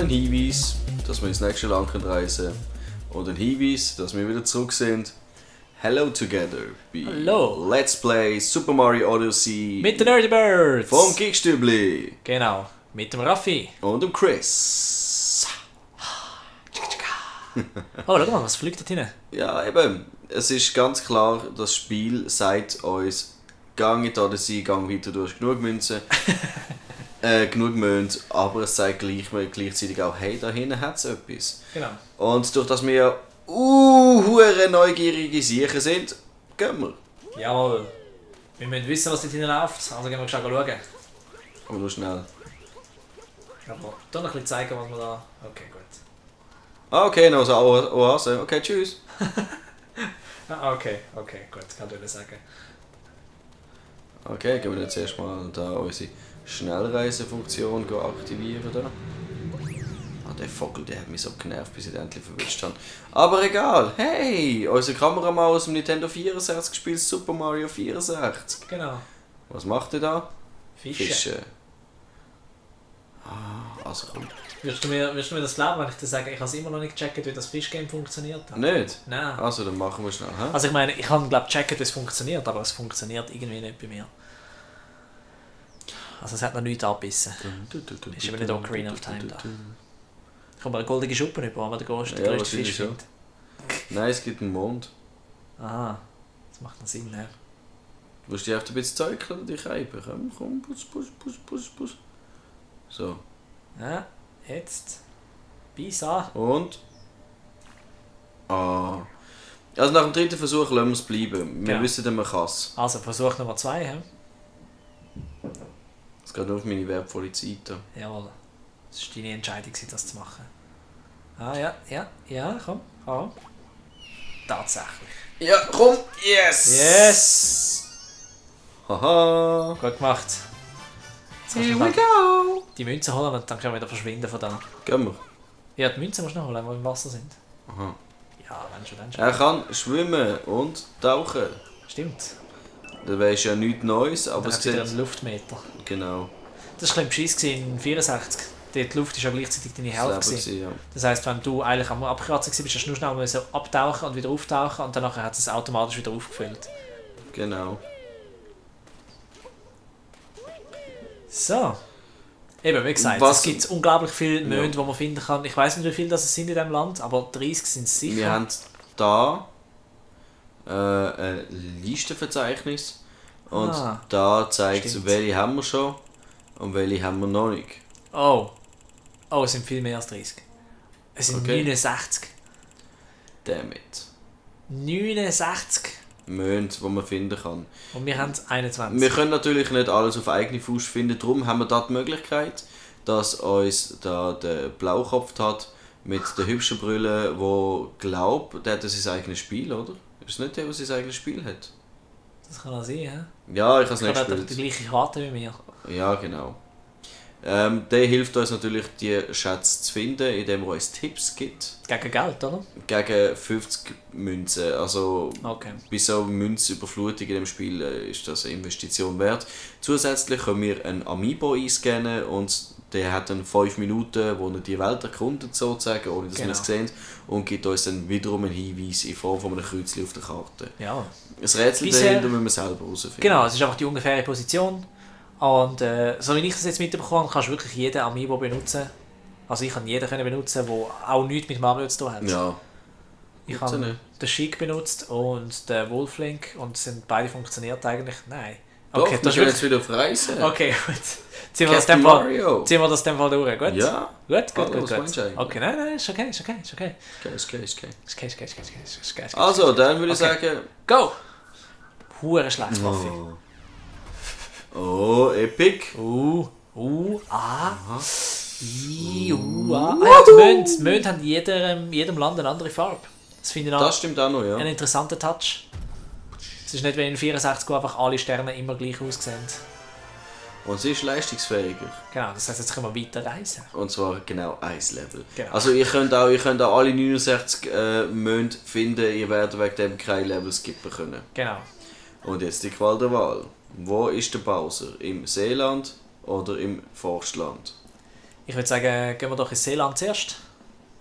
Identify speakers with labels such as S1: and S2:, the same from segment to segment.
S1: ein Hinweis, dass wir ins nächste Land reisen können. Und ein Hinweis, dass wir wieder zurück sind. Hello together bei
S2: Hallo.
S1: Let's Play Super Mario Odyssey
S2: Mit den Nerdy Birds!
S1: vom Kickstübli
S2: Genau, mit dem Raffi.
S1: und dem Chris.
S2: Oh, schau mal, was fliegt da hinten?
S1: Ja, eben, es ist ganz klar, das Spiel sagt uns, gang in die Odyssey, gang weiter, du hast genug Münzen, genug Münzen, aber es sagt gleichzeitig auch, hey, da hinten hat es etwas.
S2: Genau.
S1: Und durch das wir hure neugierige Siechen sind, gehen wir.
S2: Jawohl. Wir müssen wissen, was da hinten läuft, also gehen wir schauen.
S1: Aber nur schnell.
S2: Aber dann noch ein bisschen zeigen, was wir da... Okay, gut.
S1: Ah, okay, noch so Oase. Okay, tschüss.
S2: Okay, gut, kann ich sagen.
S1: Okay, gehen wir jetzt erstmal da unsere Schnellreisefunktion aktivieren. Da. Ah, der Vogel, der hat mich so genervt, bis ich den endlich verwischt habe. Aber egal, hey, unser Kameramann aus dem Nintendo 64 spielt Super Mario 64.
S2: Genau.
S1: Was macht er da?
S2: Fische.
S1: Ah, also komm.
S2: Wirst du mir das glauben, wenn ich dir sage, ich habe es immer noch nicht gecheckt, wie das Fischgame funktioniert hat?
S1: Nicht?
S2: Nein.
S1: Also, dann machen wir schnell, hä?
S2: Also ich meine, ich habe gecheckt, wie es funktioniert, aber es funktioniert irgendwie nicht bei mir. Also es hat noch nichts abbissen. Ist aber nicht Ocarina of Time da. Ich habe eine goldige Schuppe über, wenn der größte Fisch
S1: schon.
S2: findet.
S1: Nein, es gibt einen Mond.
S2: Aha, das macht noch Sinn, ne?
S1: Du musst dich einfach ein bisschen zeugeln und dich reiben. Komm, Bus. So.
S2: Ja, jetzt. Bis an.
S1: Und? Ah. Also nach dem dritten Versuch lassen wir es bleiben. Wir
S2: Genau.
S1: wissen, dass man kann es.
S2: Also, Versuch Nummer 2, hä?
S1: Es geht nur auf meine wertvolle Zeit. Da.
S2: Jawohl. Das war deine Entscheidung, das zu machen. Ah, ja, komm. Tatsächlich.
S1: Ja, komm! Yes!
S2: Yes!
S1: Haha!
S2: Gut gemacht. Jetzt kannst
S1: Here
S2: du
S1: we
S2: mal
S1: go!
S2: die Münzen holen und dann können wir wieder verschwinden von da.
S1: Gehen wir.
S2: Ja, die Münzen musst du noch holen, die im Wasser sind.
S1: Aha.
S2: Ja, wenn schon, dann schon.
S1: Er kann schwimmen und tauchen.
S2: Stimmt.
S1: Das wäre ja nichts Neues, aber
S2: Aber
S1: es
S2: es wieder
S1: sieht...
S2: einen Luftmeter.
S1: Genau.
S2: Das war ein bisschen beschiss in 64. Die Luft war ja gleichzeitig deine Hälfte.
S1: Das
S2: gewesen.
S1: ja.
S2: Das heisst, wenn du eigentlich am Abkratzen warst, hast du nur schnell müssen abtauchen und wieder auftauchen und danach hat es automatisch wieder aufgefüllt.
S1: Genau.
S2: So. Eben, wie gesagt, es gibt unglaublich viele Monde, die man finden kann. Ich weiss nicht, wie viele das sind in diesem Land, aber 30 sind es sicher.
S1: Wir haben da ein Listenverzeichnis und da zeigt es, welche haben wir schon und welche haben wir noch nicht.
S2: Oh, es sind viel mehr als 30. Es sind 69.
S1: Damit.
S2: 69.
S1: Monde, die man finden kann.
S2: Und wir haben 21.
S1: Wir können natürlich nicht alles auf eigene Faust finden, darum haben wir da die Möglichkeit, dass uns da der Blaukopf hat mit der hübschen Brille, der glaubt, der hat sein eigenes Spiel, oder? Ist es nicht der, der sein eigenes Spiel hat?
S2: Das kann auch sein, ja?
S1: Ja, ich habe es nicht
S2: Er hat
S1: gespielt.
S2: die gleiche Karte wie mir.
S1: Ja, genau. Der hilft uns natürlich, die Schätze zu finden, indem er uns Tipps gibt.
S2: Gegen Geld, oder?
S1: Gegen 50 Münzen. Also
S2: Okay.
S1: bei so einer Münzüberflutung in dem Spiel ist das eine Investition wert. Zusätzlich können wir einen Amiibo einscannen und der hat dann 5 Minuten, wo er die Welt erkundet, sozusagen, ohne dass wir es sehen, und gibt uns dann wiederum einen Hinweis in Form von einem Kreuzchen auf der Karte.
S2: Ja.
S1: Das Rätsel dahinter müssen wir selber herausfinden.
S2: Genau, es ist einfach die ungefähre Position. Und so wie ich das jetzt mitbekommen habe, kannst du wirklich jeden Amiibo benutzen. Also ich kann jeden benutzen, der auch nichts mit Mario zu tun hat.
S1: Ja.
S2: Ich habe den Chic benutzt und den Wolflink und sind beide funktioniert eigentlich. Nein.
S1: Okay,
S2: das
S1: wir jetzt wieder auf Reisen.
S2: Okay, gut. Ziehen wir das
S1: Captain Mario.
S2: Ziehen wir das dem Fall durch, gut?
S1: Ja.
S2: Gut.
S1: Gut.
S2: Okay, nein, ist okay. Ist okay.
S1: Also, dann würde ich sagen...
S2: Go! Hure schlecht, Waffe.
S1: Oh, epic.
S2: Ah, die Mönche haben in jedem Land eine andere Farbe.
S1: Das stimmt auch noch, ja.
S2: Ein interessanter Touch. Es ist nicht, wie in 64 einfach alle Sterne immer gleich aussehen.
S1: Und sie ist leistungsfähiger.
S2: Genau, das heisst, jetzt können wir weiter reisen.
S1: Und zwar genau ein Level.
S2: Genau.
S1: Also ihr könnt auch alle 69 Mönche finden, ihr werdet wegen dem keine Level skippen können.
S2: Genau.
S1: Und jetzt die Qual der Wahl. Wo ist der Bowser? Im Seeland oder im Forstland?
S2: Ich würde sagen, gehen wir doch ins Seeland zuerst.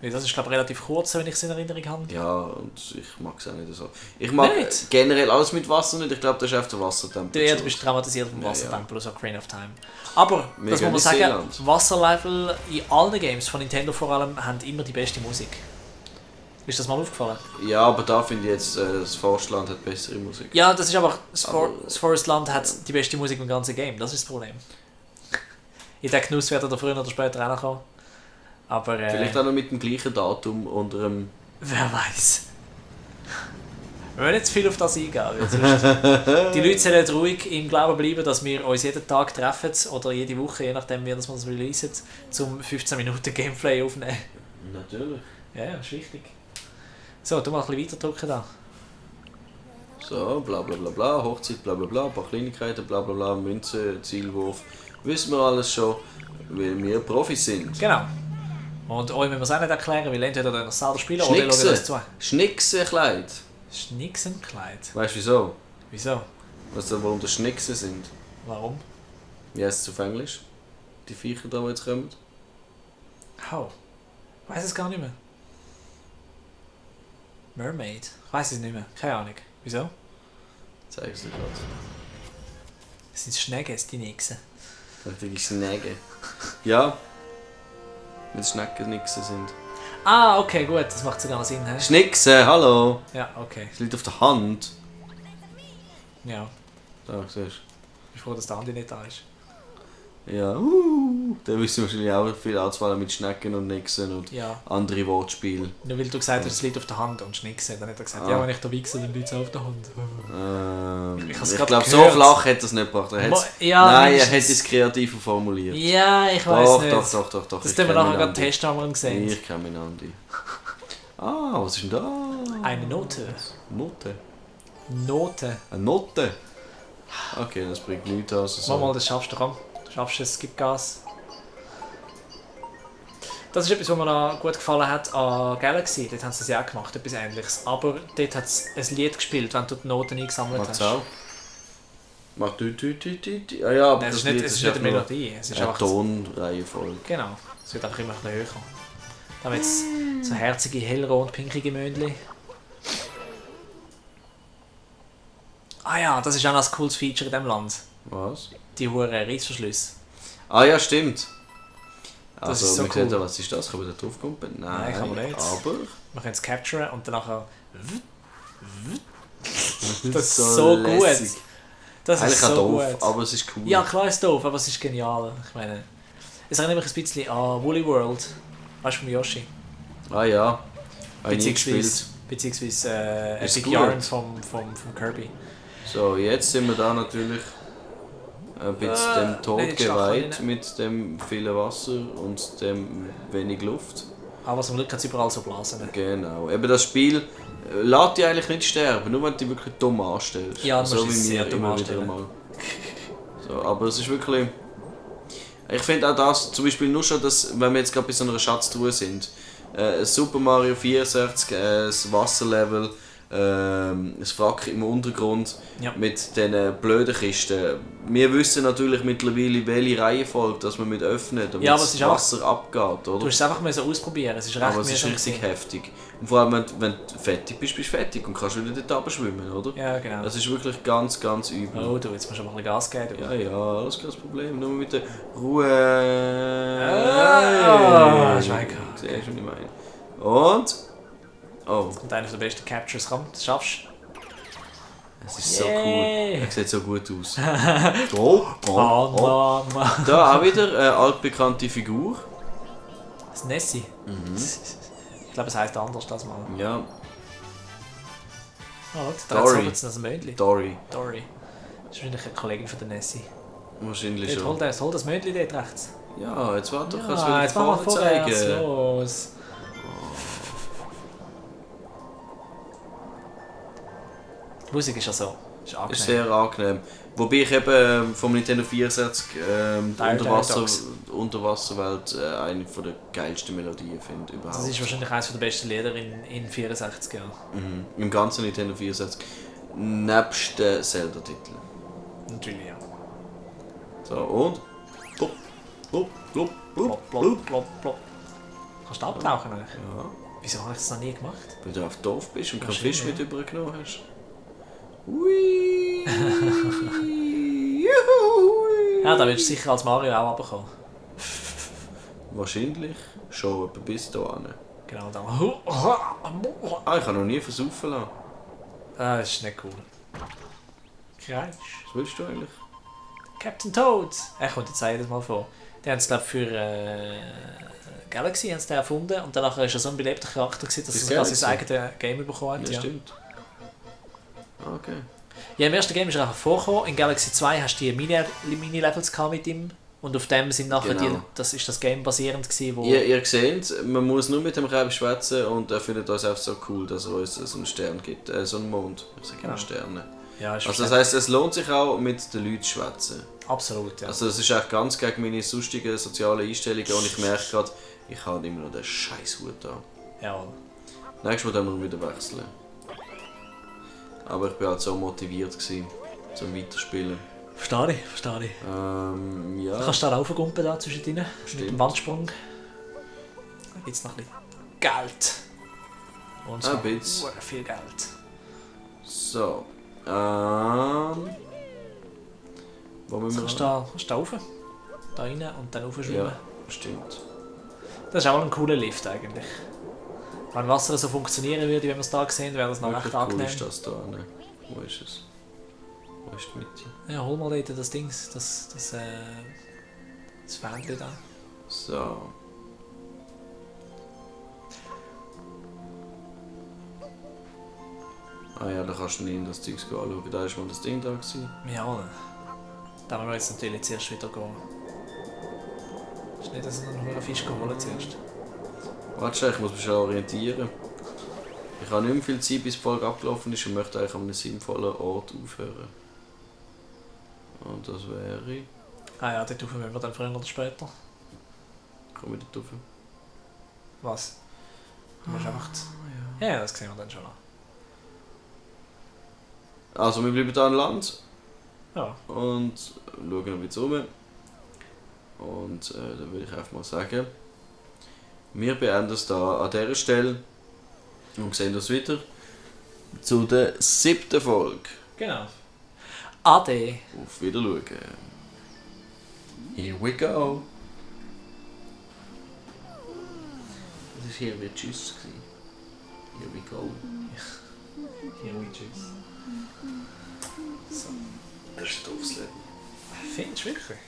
S2: Weil das ist, glaube ich, relativ kurz, wenn ich es in Erinnerung habe.
S1: Ja, und ich mag es auch nicht so. Ich mag
S2: Nicht?
S1: generell alles mit Wasser nicht. Ich glaube, das ist einfach der Wassertempel.
S2: Du bist traumatisiert vom Wassertempel, so Ocarina of Time. Aber,
S1: Wir
S2: das
S1: gehen
S2: muss man
S1: ins
S2: sagen,
S1: Seeland.
S2: Wasserlevel in allen Games von Nintendo vor allem haben immer die beste Musik. Ist das mal aufgefallen?
S1: Ja, aber da finde ich jetzt, das Forstland hat bessere Musik.
S2: Ja, das ist aber, das Forest Land hat die beste Musik im ganzen Game, das ist das Problem. In den Genuss wird er da früher oder später auch noch kommen. Aber,
S1: Vielleicht auch noch mit dem gleichen Datum unter dem...
S2: wer weiß. Wir wollen nicht zu viel auf das eingehen. Weil sonst die Leute sollen ruhig im Glauben bleiben, dass wir uns jeden Tag treffen oder jede Woche, je nachdem, wie das wir das releasen, zum 15 Minuten Gameplay aufnehmen.
S1: Natürlich.
S2: Ja, ja, ist wichtig. So, du mal ein bisschen weiter drücken da.
S1: So, bla bla bla bla, Hochzeit, bla bla bla, ein paar Kleinigkeiten, bla bla bla, Münze, Zielwurf. Wissen wir alles schon, weil wir Profis sind.
S2: Genau. Und euch müssen wir es auch nicht erklären, weil entweder ihr das selber spielen oder ihr schaut das zu.
S1: Schnicksenkleid.
S2: Schnicksenkleid.
S1: Weißt du wieso?
S2: Wieso?
S1: Warum das Schnickse sind?
S2: Warum?
S1: Wie heißt es auf Englisch? Die Viecher da, die jetzt kommen?
S2: Oh. Ich weiß es gar nicht mehr. Mermaid? Ich weiß es nicht mehr. Keine Ahnung. Wieso?
S1: Zeig es dir gerade.
S2: Es sind Schnecken, die Nixen.
S1: Richtige Schnecke. Ja. Weil Schnecken Nixen sind.
S2: Ah, okay, gut. Das macht sogar noch Sinn. He?
S1: Schnickse, hallo!
S2: Ja, okay.
S1: Es liegt auf der Hand.
S2: Ja.
S1: Da, siehst du.
S2: Ich bin froh, dass der Andi nicht da ist.
S1: Ja, da wissen wahrscheinlich auch viel Auswahl mit Schnecken und Nixen und
S2: Ja.
S1: andere Wortspiele.
S2: Nur weil du gesagt hast, es liegt auf der Hand und Schnicksen, dann hat er gesagt,
S1: Ah.
S2: ja, wenn ich da wichse, dann liegt es auf der Hand.
S1: Ich
S2: hab's
S1: glaube,
S2: grad
S1: so
S2: gehört.
S1: flach hätte er es nicht gebracht.
S2: Ja,
S1: Nein, er
S2: mindestens.
S1: hätte es kreativer formuliert.
S2: Ja, ich weiß
S1: Doch,
S2: nicht.
S1: doch.
S2: Das
S1: ich
S2: tun wir
S1: kenn
S2: nachher
S1: meinen
S2: gerade
S1: Andi.
S2: testen, haben wir ihn gesehen.
S1: Ich kenne meinen Andi. Ah, was ist denn da?
S2: Eine Note.
S1: Note.
S2: Note.
S1: Eine Note? Okay, das bringt nichts aus.
S2: Mach mal, das schaffst du, komm. Du schaffst es, gib Gas. Das ist etwas, was mir noch gut gefallen hat an Galaxy. Dort haben sie es ja auch gemacht, etwas Ähnliches. Aber dort hat es ein Lied gespielt, wenn du die Noten eingesammelt
S1: Macht's
S2: hast.
S1: auch. Macht du. Ah ja, aber
S2: Nein, es
S1: das
S2: ist nicht,
S1: Lied
S2: es ist
S1: ist
S2: nicht
S1: einfach
S2: eine
S1: nur
S2: Melodie. Es ist
S1: eine
S2: einfach
S1: Tonreihenfolge.
S2: Genau. Es wird einfach immer ein bisschen höher. Damit es so herzige, hellrot-pinkige Möndli. Ah ja, das ist auch noch ein cooles Feature in diesem Land.
S1: Was?
S2: Die hohen Reissverschlüsse.
S1: Ah ja, stimmt.
S2: Das
S1: Also,
S2: ist so
S1: man sieht
S2: cool.
S1: ja, was ist das? Kann man da drauf kommen? Nein,
S2: kann man nicht.
S1: Aber...
S2: Man kann es capturen und dann nachher...
S1: Das
S2: ist so gut.
S1: lässig.
S2: Das
S1: Eigentlich
S2: ist
S1: auch
S2: so
S1: doof,
S2: gut.
S1: aber es ist cool.
S2: Ja, klar ist doof, aber es ist genial. Ich meine, es erinnert mich ein bisschen an Woolly World. Weißt du, von Yoshi?
S1: Ah ja. Habe ich nie gespielt.
S2: Beziehungsweise
S1: Ist
S2: Big
S1: gut.
S2: Yarn vom Kirby.
S1: So, jetzt sind wir da natürlich ein bisschen dem Tod
S2: nicht
S1: geweiht
S2: Stacheln
S1: mit dem vielen Wasser und dem wenig Luft.
S2: Aber zum Glück hat es überall so Blasen.
S1: Genau. Eben das Spiel lässt dich eigentlich nicht sterben, nur wenn du dich wirklich dumm anstellst.
S2: Ja,
S1: so
S2: du musst
S1: wie
S2: es
S1: mir
S2: sehr dumm
S1: immer wieder
S2: anstellen.
S1: mal. So, aber es ist wirklich... Ich finde auch das, zum Beispiel nur schon, dass, wenn wir jetzt gerade bei so einer Schatztruhe sind, Super Mario 64, das Wasserlevel, das Wrack im Untergrund
S2: Ja.
S1: mit diesen blöden Kisten. Wir wissen natürlich mittlerweile, welche Reihenfolge dass man mit öffnet, damit
S2: Ja, aber es
S1: das
S2: ist auch-
S1: Wasser abgeht,
S2: Du
S1: oder?
S2: musst es einfach mal so ausprobieren. Es ist recht
S1: Aber es ist
S2: mühsam
S1: richtig
S2: gewesen.
S1: heftig. Und vor allem, wenn du fertig bist, bist du fertig und kannst wieder dort runter schwimmen, oder?
S2: Ja, genau.
S1: Das ist wirklich ganz, ganz übel.
S2: Oh, du, jetzt musst du aber ein bisschen Gas geben. Du.
S1: Ja, alles kein Problem. Nur mit der Ruhe.
S2: Schweig.
S1: Siehst du, was ich meine? Und? Oh,
S2: Und einer der besten Captures, komm, das schaffst
S1: es ist so
S2: Yay.
S1: cool. Er sieht so gut aus. Oh,
S2: du.
S1: oh, oh.
S2: Mama.
S1: Da auch wieder eine altbekannte Figur.
S2: Das Nessie. Ich glaube, es heisst anders das mal.
S1: Ja,
S2: Oh, schau, da
S1: Dory.
S2: hat es ein Möndli.
S1: Dory.
S2: Dory. Das ist wahrscheinlich eine Kollegin von der Nessie.
S1: Wahrscheinlich
S2: Dort,
S1: schon.
S2: hol das Möndli dort rechts.
S1: Ja, jetzt warte doch, kannst du
S2: Ja,
S1: wieder
S2: jetzt machen wir
S1: vorne
S2: vorwärts,
S1: zeigen.
S2: los. Die Musik ist ja so. Ist angenehm.
S1: Ist sehr angenehm. Wobei ich eben vom Nintendo 64 die
S2: Dogs.
S1: Unterwasserwelt eine von der geilsten Melodien finde überhaupt.
S2: Das ist wahrscheinlich eines der besten Lieder in 64 Jahren.
S1: Im ganzen Nintendo 64. Nebst den Zelda-Titeln.
S2: Natürlich, ja.
S1: So, und? Hopp. Blub, blub,
S2: Plopp, plopp, plopp, plopp. Kannst du abtauchen eigentlich?
S1: Ja,
S2: Wieso habe ich das noch nie gemacht?
S1: weil du auf dem Dorf bist und keinen
S2: Wahrscheinlich,
S1: Fisch mit
S2: ja.
S1: übergenommen hast. Ui. Juhu.
S2: Ja, da willst du sicher als Mario auch runterkommen.
S1: Wahrscheinlich schon etwa bis hierhin.
S2: Genau da.
S1: Ah, ich habe noch nie versaufen lassen.
S2: Ah, das ist nicht cool. Kreisch.
S1: Was willst du eigentlich?
S2: Captain Toad! Kommt jetzt jedes Mal vor. Die haben es, glaube ich, für Galaxy haben sie den erfunden und danach war er so ein belebter Charakter, gewesen, dass
S1: Für
S2: er quasi sein
S1: Galaxy?
S2: eigenes Game bekommen hat.
S1: Ja,
S2: Ja.
S1: stimmt. Okay.
S2: Ja, im ersten Game ist er einfach vorgekommen. In Galaxy 2 hast du die Mini-Levels mit ihm und auf dem sind nachher
S1: Genau.
S2: das ist das Game basierend gewesen, wo...
S1: Ihr seht, man muss nur mit dem Reb schwätzen und er findet uns einfach so cool, dass er uns so einen Stern gibt. So einen Mond. Ich sage immer
S2: Genau.
S1: Sterne.
S2: Ja, ist
S1: Also das heisst, es lohnt sich auch, mit den Leuten zu schwätzen.
S2: absolut, ja.
S1: Also das ist eigentlich ganz gegen meine sonstigen sozialen Einstellungen und ich merke gerade, ich habe immer noch den scheiß Hut an.
S2: Ja.
S1: Nächstes Mal dann wir wieder wechseln. Aber ich war halt so motiviert gewesen, zum Weiterspielen.
S2: Verstehe ich.
S1: Ja.
S2: Du kannst da raufgumpen da zwischen denen, mit
S1: Stimmt.
S2: dem Wandsprung. Da gibt es noch ein bisschen Geld. Und so
S1: Ein bisschen.
S2: viel Geld.
S1: So. Wo müssen
S2: Jetzt
S1: wir
S2: kannst du da rauf, da rein und dann raufschwimmen.
S1: Ja, stimmt.
S2: Das ist auch ein cooler Lift eigentlich. Wenn Wasser so funktionieren würde, wie wir es da sehen, wäre das noch recht
S1: Wirklich cool
S2: angenehm.
S1: ist das da. Ne? Wo ist es? Wo ist die Mitte?
S2: Ja, hol mal dort das Ding, das Fähnchen da.
S1: So. Ah ja, da kannst du nicht in das Ding anschauen. Da war mal das Ding da. Gewesen.
S2: Ja, da müssen wir jetzt natürlich zuerst wieder gehen. Ist nicht, dass wir noch einen Fisch holen zuerst.
S1: Warte schon, ich muss mich schon orientieren. Ich habe nicht mehr viel Zeit, bis die Folge abgelaufen ist und möchte eigentlich an einem sinnvollen Ort aufhören. Und das wäre...
S2: Ah ja, dort rauf müssen wir dann früher oder später.
S1: Komm wieder drauf.
S2: Was? Du musst einfach... Ja, das sehen wir dann schon noch.
S1: Also wir bleiben hier an Land
S2: Ja.
S1: und schauen ein bisschen rum. Und dann würde ich einfach mal sagen, wir beenden es hier an dieser Stelle und sehen uns wieder zu der 7. Folge.
S2: Genau. Ade.
S1: Auf Wiedersehen. Here we go. Das war hier wie Tschüss. Here we go.
S2: Here we choose. So.
S1: Das ist ein doofes Leben.
S2: Findest du wirklich?